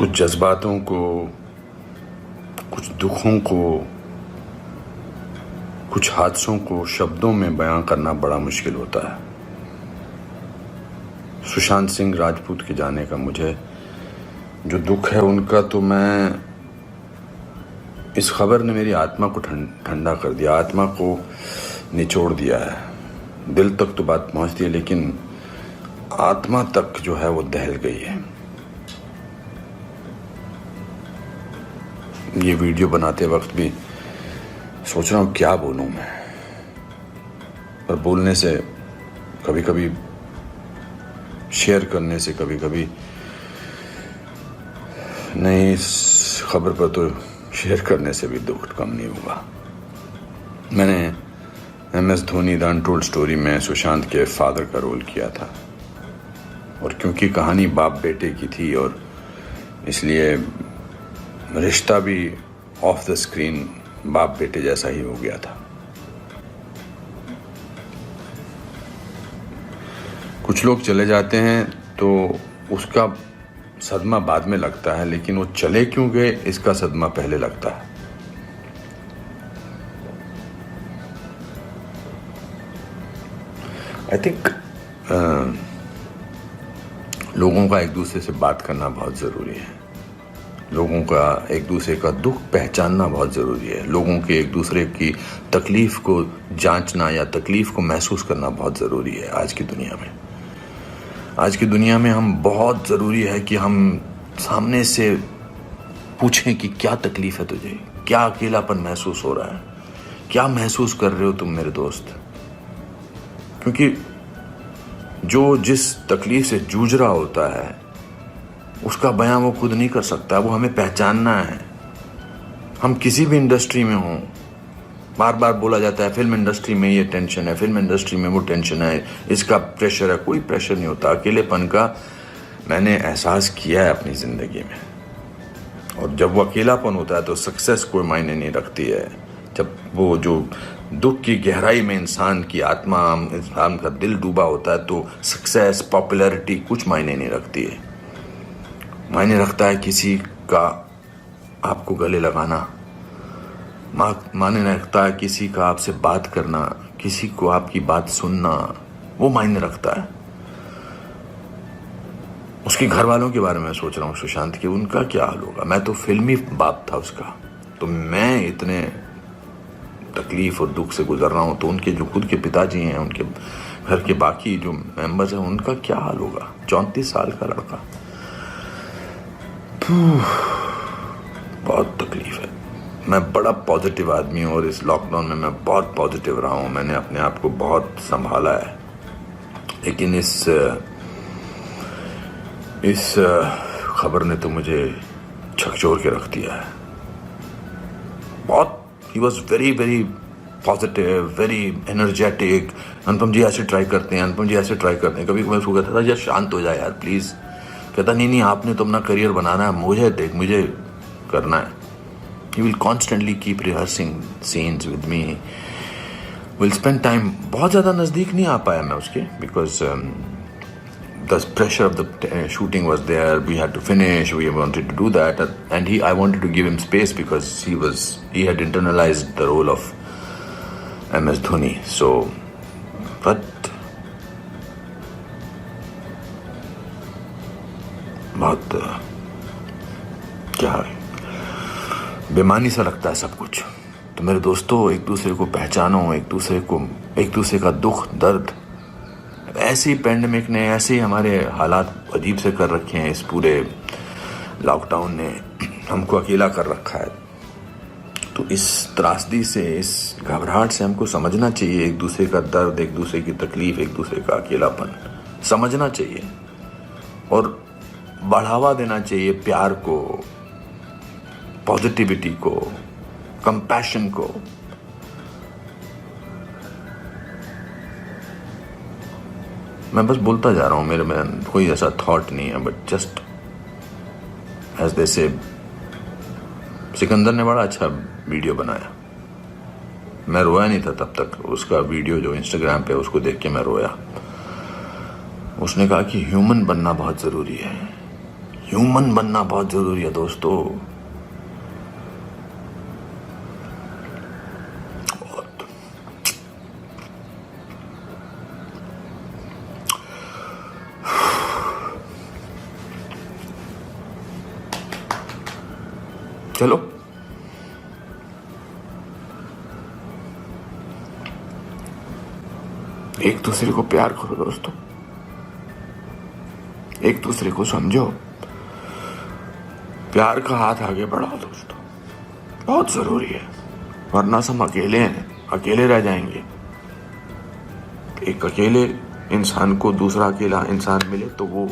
कुछ जज्बातों को, कुछ दुखों को, कुछ हादसों को शब्दों में बयां करना बड़ा मुश्किल होता है। सुशांत सिंह राजपूत के जाने का मुझे जो दुख है उनका, तो मैं इस खबर ने मेरी आत्मा को ठंडा कर दिया, आत्मा को निचोड़ दिया है। दिल तक तो बात पहुंचती है, लेकिन आत्मा तक जो है वो दहल गई है। ये वीडियो बनाते वक्त भी सोच रहा हूँ क्या बोलूँ मैं, पर बोलने से कभी कभी, शेयर करने से कभी कभी नहीं, इस खबर पर तो शेयर करने से भी दुख कम नहीं हुआ। मैंने MS Dhoni the untold story में सुशांत के फादर का रोल किया था, और क्योंकि कहानी बाप बेटे की थी और इसलिए रिश्ता भी ऑफ द स्क्रीन बाप बेटे जैसा ही हो गया था। कुछ लोग चले जाते हैं तो उसका सदमा बाद में लगता है, लेकिन वो चले क्यों गए इसका सदमा पहले लगता है। आई थिंक लोगों का एक दूसरे से बात करना बहुत ज़रूरी है। लोगों का एक दूसरे का दुख पहचानना बहुत ज़रूरी है। लोगों के एक दूसरे की तकलीफ़ को जांचना या तकलीफ़ को महसूस करना बहुत ज़रूरी है आज की दुनिया में। आज की दुनिया में हम बहुत ज़रूरी है कि हम सामने से पूछें कि क्या तकलीफ़ है तुझे, क्या अकेलापन महसूस हो रहा है, क्या महसूस कर रहे हो तुम मेरे दोस्त। क्योंकि जो जिस तकलीफ़ से जूझ रहा होता है उसका बयां वो खुद नहीं कर सकता, वो हमें पहचानना है। हम किसी भी इंडस्ट्री में हों, बार बार बोला जाता है फिल्म इंडस्ट्री में ये टेंशन है, फिल्म इंडस्ट्री में वो टेंशन है, इसका प्रेशर है। कोई प्रेशर नहीं होता। अकेलेपन का मैंने एहसास किया है अपनी ज़िंदगी में, और जब वो अकेलापन होता है तो सक्सेस कोई मायने नहीं रखती है। जब वो जो दुख की गहराई में इंसान की आत्मा, इंसान का दिल डूबा होता है, तो सक्सेस, पॉपुलैरिटी कुछ मायने नहीं रखती है। मायने रखता है किसी का आपको गले लगाना, मायने रखता है किसी का आपसे बात करना, किसी को आपकी बात सुनना, वो मायने रखता है। उसके घर वालों के बारे में सोच रहा हूँ सुशांत के, उनका क्या हाल होगा। मैं तो फिल्मी बाप था उसका, तो मैं इतने तकलीफ और दुख से गुजर रहा हूँ, तो उनके जो खुद के पिताजी हैं, उनके घर के बाकी जो मेंबर्स हैं, उनका क्या हाल होगा। 34 साल का लड़का, बहुत तकलीफ है। मैं बड़ा पॉजिटिव आदमी हूँ और इस लॉकडाउन में मैं बहुत पॉजिटिव रहा हूँ। मैंने अपने आप को बहुत संभाला है, लेकिन इस खबर ने तो मुझे झकझोर के रख दिया है। बहुत ही was very very positive, very energetic. Anupam ji ऐसे ट्राई करते हैं, अनुपम जी ऐसे ट्राई करते हैं। कभी मैं उसको कहता था यार शांत हो जाए यार प्लीज़। कहता नहीं आपने तो अपना करियर बनाना है, मुझे देख, मुझे करना है। He will constantly keep rehearsing scenes with me. We'll spend time. बहुत ज़्यादा नज़दीक नहीं आ पाया मैं उसके, because the pressure of the shooting was there. We had to finish. We wanted to do that, and I wanted to give him space because he had internalized the role of MS Dhoni. So, but बहुत क्या बेमानी सा लगता है सब कुछ। तो मेरे दोस्तों, एक दूसरे को पहचानो, एक दूसरे का दुख दर्द। ऐसे ही पैंडेमिक ने, ऐसे ही हमारे हालात अजीब से कर रखे हैं। इस पूरे लॉकडाउन ने हमको अकेला कर रखा है। तो इस त्रासदी से, इस घबराहट से हमको समझना चाहिए एक दूसरे का दर्द, एक दूसरे की तकलीफ, एक दूसरे का अकेलापन समझना चाहिए और बढ़ावा देना चाहिए प्यार को, पॉजिटिविटी को, कंपैशन को। मैं बस बोलता जा रहा हूँ, मेरे में कोई ऐसा थॉट नहीं है, बट जस्ट एज दे से। सिकंदर ने बड़ा अच्छा वीडियो बनाया, मैं रोया नहीं था तब तक। उसका वीडियो जो इंस्टाग्राम पे, उसको देख के मैं रोया। उसने कहा कि ह्यूमन बनना बहुत ज़रूरी है। ह्यूमन बनना बहुत जरूरी है दोस्तों। बहुत। चलो एक दूसरे को प्यार करो दोस्तों, एक दूसरे को समझो, प्यार का हाथ आगे बढ़ाओ दोस्तों, बहुत जरूरी है। वरना हम अकेले हैं, अकेले रह जाएंगे। एक अकेले इंसान को दूसरा अकेला इंसान मिले तो वो